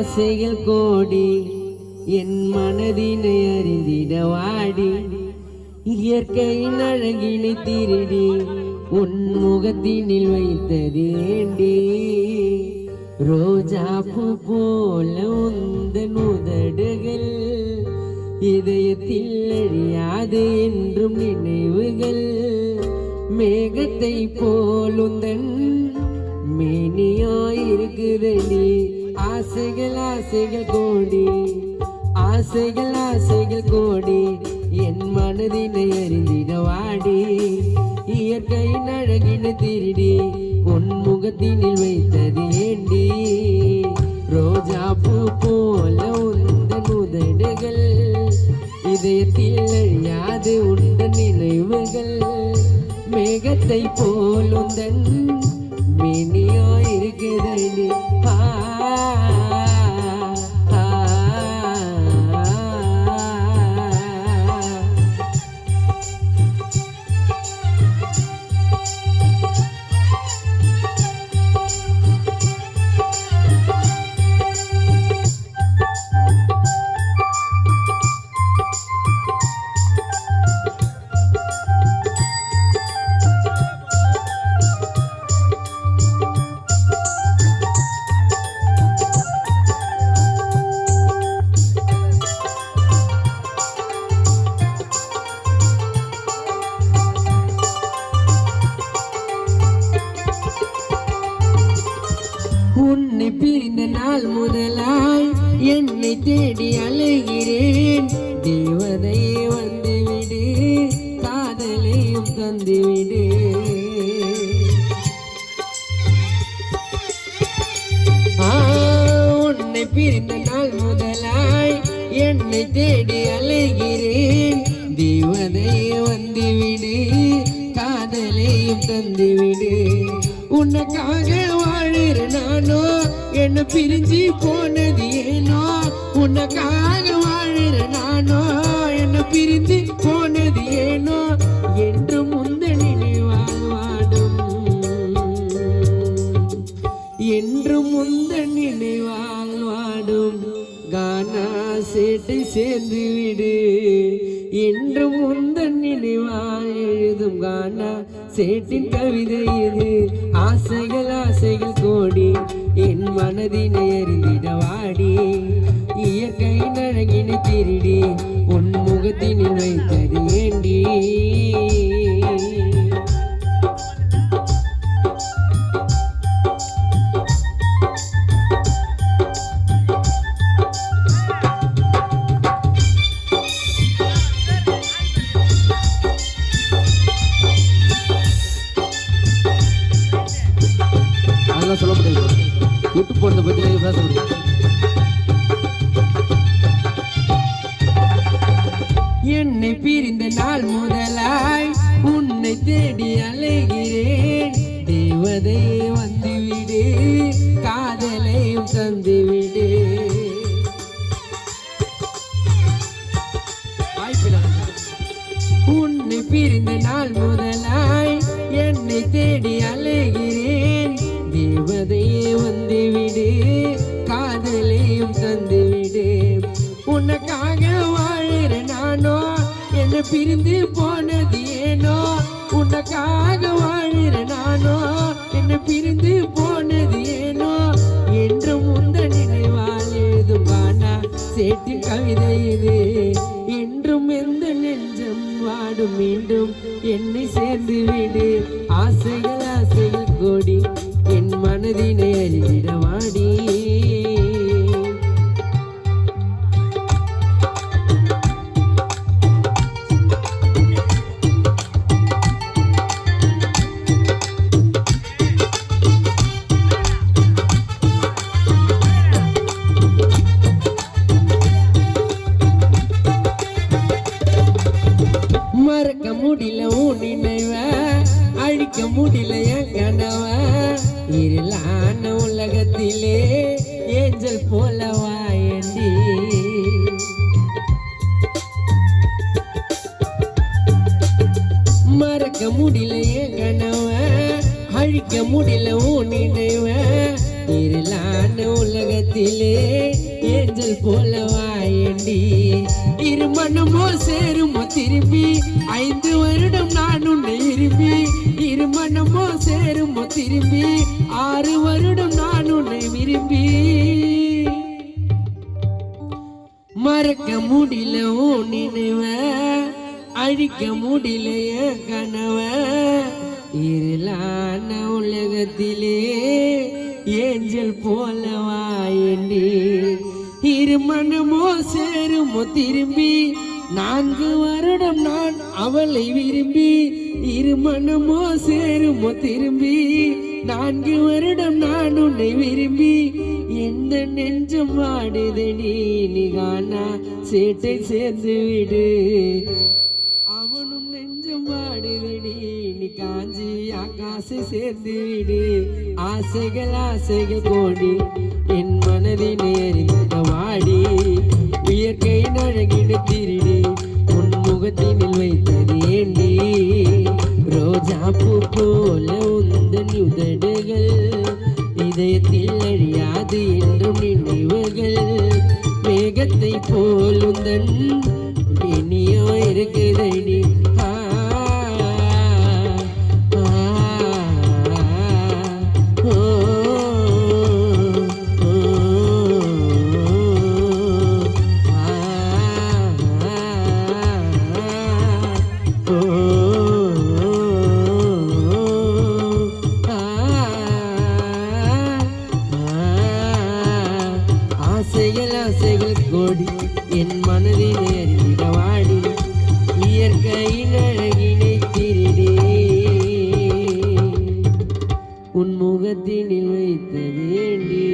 ஆசைகள் கோடி என் மனதினை அறிந்திட வாடி இயற்கையின் அழகினை திருடி உன் முகத்தினில் வைத்தது ஏண்டி ரோஜா பூ போல உந்தன் உதடுகள் இதயத்தில் அழியாது என்றும் நினைவுகள் மேகத்தை போலுந்தன் மேனியாயிருக்குதடி ஆசைகள் ஆசைகள் கோடி ஆசைகள் ஆசைகள் கோடி என் மனதினை அறிந்திட வாடி இயற்கையின் அழகினை திருடி உன் முகத்தினில் வைத்தது ஏண்டி ரோஜா பூ போல உந்தன் உதடுகள் இதயத்தில் அழியாது உண்ட நினைவுகள் மேகத்தை போல் உந்தன் மேனியாயிருக்குதடி உன்னை பிரிந்த நாள் முதலாய் என்னை தேடி அலைகிறேன் தேவதையே வந்துவிடு காதலையும் தந்துவிடு உன்னை பிரிந்த நாள் முதலாய் என்னை தேடி அலைகிறேன் தேவதையே வந்துவிடு காதலையும் தந்துவிடு உனக்காக வாழுற நானோ என்ன பிரிஞ்சு போனது ஏனோ உனக்காக வாழுற நானோ என்ன பிரிந்து போனது ஏனோ என்று முந்த நினைவால் வாடும் என்று முந்த நினைவால் வாடும் கானா சேட்டை சேர்ந்து விடு என்று முந்த நினைவால் எழுதும் கானா சேட்டின் கவிதை இது ஆசைகள் ஆசைகள் கோடி என் மனதினை அறிந்திட வாடி இயற்கையின் அழகினை திருடி உன் முகத்தினில் வைத்தது ஏண்டி சொல்ல முடியாது விட்டு போறதை பத்தி பேச முடியாது என்னை பிரிந்த நாள் முதலாய் உன்னை தேடி அலைகிறேன் தேவதையே வந்துவிடு காதலையும் தந்துவிடு உன்னை பிரிந்த நாள் முதலாய் என்னை தேடி அலைகிறேன் தேவதையே வந்துவிடு காதலையும் தந்துவிடு உனக்காக வாழுற நானோ என்ன பிரிந்து போனது ஏனோ உனக்காக வாழுற நானோ என்ன பிரிந்து போனது ஏனோ என்று முந்த நினைவால் எழுதும் கானா சேட்டு கவிதை இது என்றும் எந்த நெஞ்சம் வாடும் மீண்டும் என்னை சேர்ந்து விடு ஆசைகள் ஆசைகள் கோடி என் மனதினை அறிந்திட வாடி மறக்க முடியல உன் நினைவ அழிக்க முடியல என் கனவ இருளான உலகத்திலே ஏஞ்சல் போல வாயண்டி மறக்க முடியல என் கனவ அழிக்க முடியல உன் நினைவ இருளான உலகத்திலே ஏஞ்சல் போல வாயண்டி இருமனமோ சேருமோ திரும்பி 5 வருடம் நான் உன்னை விரும்பி இருமனமோ சேருமோ திரும்பி 6 வருடம் நான் உன்னை விரும்பி மறக்க முடியல உன் நினைவ அழிக்க முடியல என் கனவ இருளான உலகத்திலே ஏஞ்சல் போல வாயண்டி இருமனமோ சேருமோ திரும்பி 4 வருடம் நான் அவளை விரும்பி இருமனமோ சேருமோ திரும்பி 4 வருடம் நான் உன்னை விரும்பி எந்த நெஞ்சம் வாடுதடி நீ காணா சேட்டை சேர்ந்து விடு அவனும் நெஞ்சம் வாடுதடி நீ காஞ்சி ஆகாசை சேர்ந்து விடு ஆசைகள் கோடி என் மனதினை அறிந்த வாடி இயற்கை அழகின திருடி உன் முகத்தினில் வைத்தது ஏண்டி ரோஜா பூ போல உந்தன் உதடுகள் இதயத்தில் அழியாது என்றும் நினைவுகள் மேகத்தை போல் உந்தன் இனியோ இருக்குதடி ஆசைகள் கோடி என் மனதினை அறிந்திட வாடி இயற்கையின் அழகினை திருடி உன் முகத்தினில் வைத்ததேண்டி.